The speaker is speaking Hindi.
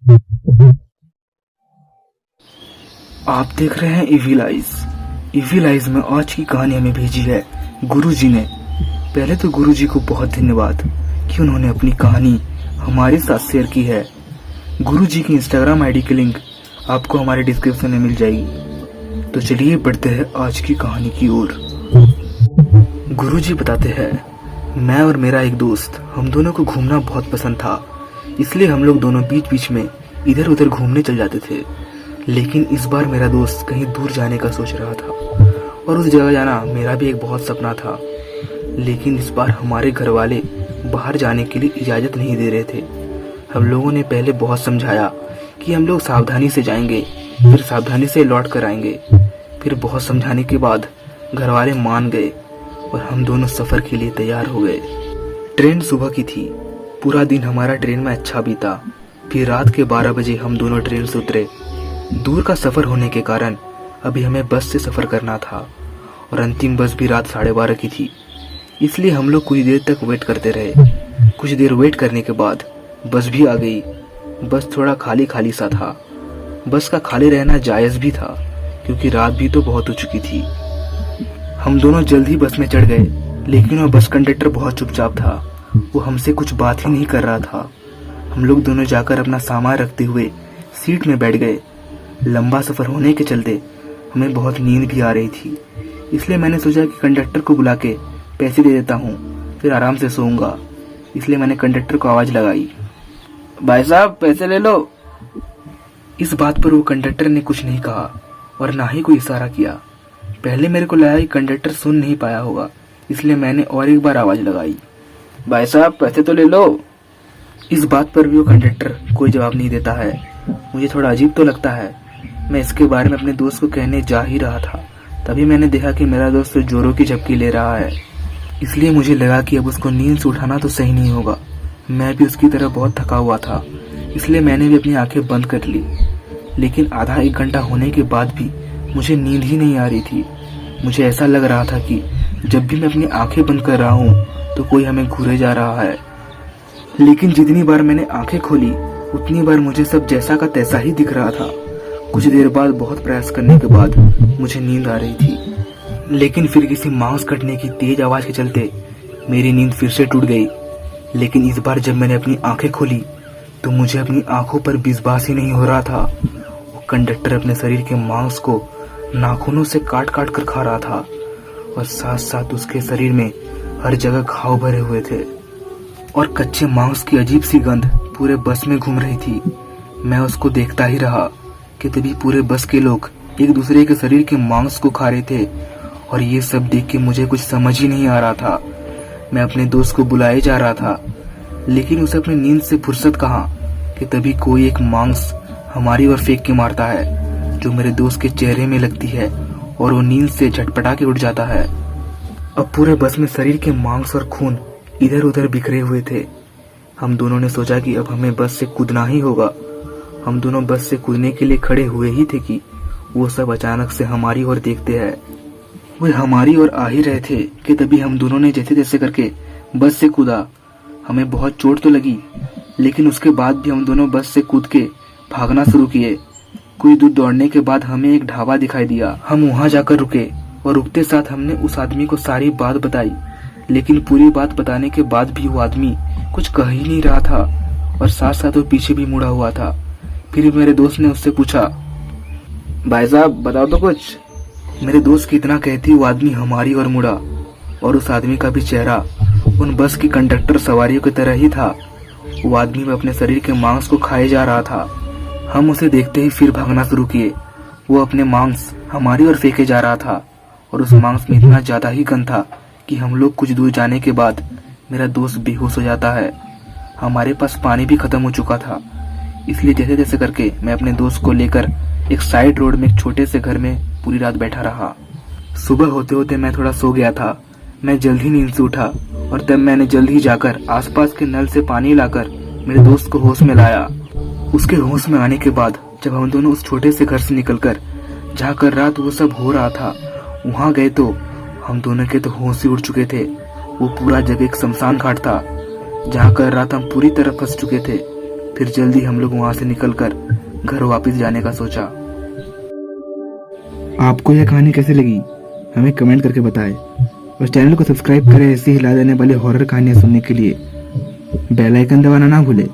आप देख रहे हैं इविल आइज। इविल आइज में आज की कहानी हमें भेजी है गुरुजी ने। पहले तो गुरुजी को बहुत धन्यवाद कि उन्होंने अपनी कहानी हमारे साथ शेयर की है। गुरुजी की इंस्टाग्राम आईडी की लिंक आपको हमारे डिस्क्रिप्शन में मिल जाएगी। तो चलिए बढ़ते हैं आज की कहानी की ओर। गुरुजी बताते हैं, मैं और मेरा एक दोस्त, हम दोनों को घूमना बहुत पसंद था, इसलिए हम लोग दोनों बीच बीच में इधर उधर घूमने चल जाते थे। लेकिन इस बार मेरा दोस्त कहीं दूर जाने का सोच रहा था और उस जगह जाना मेरा भी एक बहुत सपना था। लेकिन इस बार हमारे घर वाले बाहर जाने के लिए इजाज़त नहीं दे रहे थे। हम लोगों ने पहले बहुत समझाया कि हम लोग सावधानी से जाएंगे, फिर सावधानी से लौट कर आएंगे। फिर बहुत समझाने के बाद घर वाले मान गए और हम दोनों सफ़र के लिए तैयार हो गए। ट्रेन सुबह की थी। पूरा दिन हमारा ट्रेन में अच्छा बीता। फिर रात के 12 बजे हम दोनों ट्रेन से उतरे। दूर का सफ़र होने के कारण अभी हमें बस से सफ़र करना था और अंतिम बस भी रात 12:30 की थी, इसलिए हम लोग कुछ देर तक वेट करते रहे। कुछ देर वेट करने के बाद बस भी आ गई। बस थोड़ा खाली खाली सा था। बस का खाली रहना जायज़ भी था क्योंकि रात भी तो बहुत हो चुकी थी। हम दोनों जल्द ही बस में चढ़ गए, लेकिन वह बस कंडक्टर बहुत चुपचाप था। वो हमसे कुछ बात ही नहीं कर रहा था। हम लोग दोनों जाकर अपना सामान रखते हुए सीट में बैठ गए। लंबा सफ़र होने के चलते हमें बहुत नींद भी आ रही थी, इसलिए मैंने सोचा कि कंडक्टर को बुला के पैसे दे देता हूँ, फिर आराम से सोऊंगा। इसलिए मैंने कंडक्टर को आवाज़ लगाई, भाई साहब पैसे ले लो। इस बात पर वो कंडक्टर ने कुछ नहीं कहा और ना ही कोई इशारा किया। पहले मेरे को लगा कि कंडक्टर सुन नहीं पाया होगा, इसलिए मैंने और एक बार आवाज़ लगाई, भाई साहब पैसे तो ले लो। इस बात पर भी वो कंडक्टर कोई जवाब नहीं देता है। मुझे थोड़ा अजीब तो लगता है। मैं इसके बारे में अपने दोस्त को कहने जा ही रहा था, तभी मैंने देखा कि मेरा दोस्त जोरों की झपकी ले रहा है। इसलिए मुझे लगा कि अब उसको नींद से उठाना तो सही नहीं होगा। मैं भी उसकी तरह बहुत थका हुआ था, इसलिए मैंने भी अपनी आंखें बंद कर ली। लेकिन आधा एक घंटा होने के बाद भी मुझे नींद ही नहीं आ रही थी। मुझे ऐसा लग रहा था कि जब भी मैं अपनी आंखें बंद कर रहा हूँ तो कोई हमें घूरे जा रहा है। लेकिन जितनी बार मैंने आंखें खोली उतनी बार मुझे सब जैसा का तैसा ही दिख रहा था। कुछ देर बाद बहुत प्रयास करने के बाद मुझे नींद आ रही थी, लेकिन फिर किसी मांस कटने की तेज आवाज के चलते मेरी नींद फिर से टूट गई। लेकिन इस बार जब मैंने अपनी आंखें खोली तो मुझे अपनी आंखों पर विश्वास ही नहीं हो रहा था। वो कंडक्टर अपने शरीर के मांस को नाखूनों से काट काट कर खा रहा था और साथ साथ उसके शरीर में हर जगह घाव भरे हुए थे और कच्चे मांस की अजीब सी गंध पूरे बस में घूम रही थी। मैं उसको देखता ही रहा कि तभी पूरे बस के लोग एक दूसरे के शरीर के मांस को खा रहे थे और ये सब देख के मुझे कुछ समझ ही नहीं आ रहा था। मैं अपने दोस्त को बुलाए जा रहा था, लेकिन उसे अपनी नींद से फुर्सत कहाँ कि तभी कोई एक मांस हमारी ओर फेंक के मारता है, जो मेरे दोस्त के चेहरे में लगती है और वो नींद से झटपटा के उठ जाता है। अब पूरे बस में शरीर के मांस और खून इधर उधर बिखरे हुए थे। हम दोनों ने सोचा कि अब हमें बस से कूदना ही होगा। हम दोनों बस से कूदने के लिए खड़े हुए ही थे कि वो सब अचानक से हमारी ओर देखते हैं। वे हमारी ओर आ ही रहे थे कि तभी हम दोनों ने जैसे तैसे करके बस से कूदा। हमें बहुत चोट तो लगी, लेकिन उसके बाद भी हम दोनों बस से कूद के भागना शुरू किए। कुछ दूर दौड़ने के बाद हमें एक ढाबा दिखाई दिया। हम वहां जाकर रुके और रुकते साथ हमने उस आदमी को सारी बात बताई, लेकिन पूरी बात बताने के बाद भी वो आदमी कुछ कह ही नहीं रहा था और साथ साथ वो पीछे भी मुड़ा हुआ था। फिर मेरे दोस्त ने उससे पूछा, भाई साहब बताओ तो कुछ। मेरे दोस्त की इतना कहती वो आदमी हमारी ओर मुड़ा और उस आदमी का भी चेहरा उन बस की कंडक्टर सवारियों की तरह ही था। वो आदमी भी अपने शरीर के मांस को खाए जा रहा था। हम उसे देखते ही फिर भागना शुरू किए। वो अपने मांस हमारी ओर फेंके जा रहा था और उस मांस में इतना ज्यादा ही गंध था कि हम लोग कुछ दूर जाने के बाद मेरा दोस्त बेहोश हो जाता है। हमारे पास पानी भी खत्म हो चुका था, इसलिए जैसे तैसे करके मैं अपने दोस्त को लेकर एक साइड रोड में एक छोटे से घर में पूरी रात बैठा रहा। सुबह होते होते मैं थोड़ा सो गया था। मैं जल्द ही नींद से उठा और तब मैंने जल्द ही जाकर आसपास के नल से पानी लाकर मेरे दोस्त को होश में लाया। उसके होश में आने के बाद जब हम दोनों उस छोटे से घर से निकलकर जहाँ कर रात वो सब हो रहा था वहाँ गए तो हम दोनों के तो होश ही उड़ चुके थे। वो पूरा जगह एक शमशान घाट था जहाँ कर रात हम पूरी तरह फंस चुके थे। फिर जल्दी हम लोग वहां से निकलकर घर वापस जाने का सोचा। आपको यह कहानी कैसी लगी हमें कमेंट करके बताएं और चैनल को सब्सक्राइब करें ऐसी हिला देने वाली हॉरर कहानियां सुनने के लिए। बेल आइकन दबाना ना भूलें।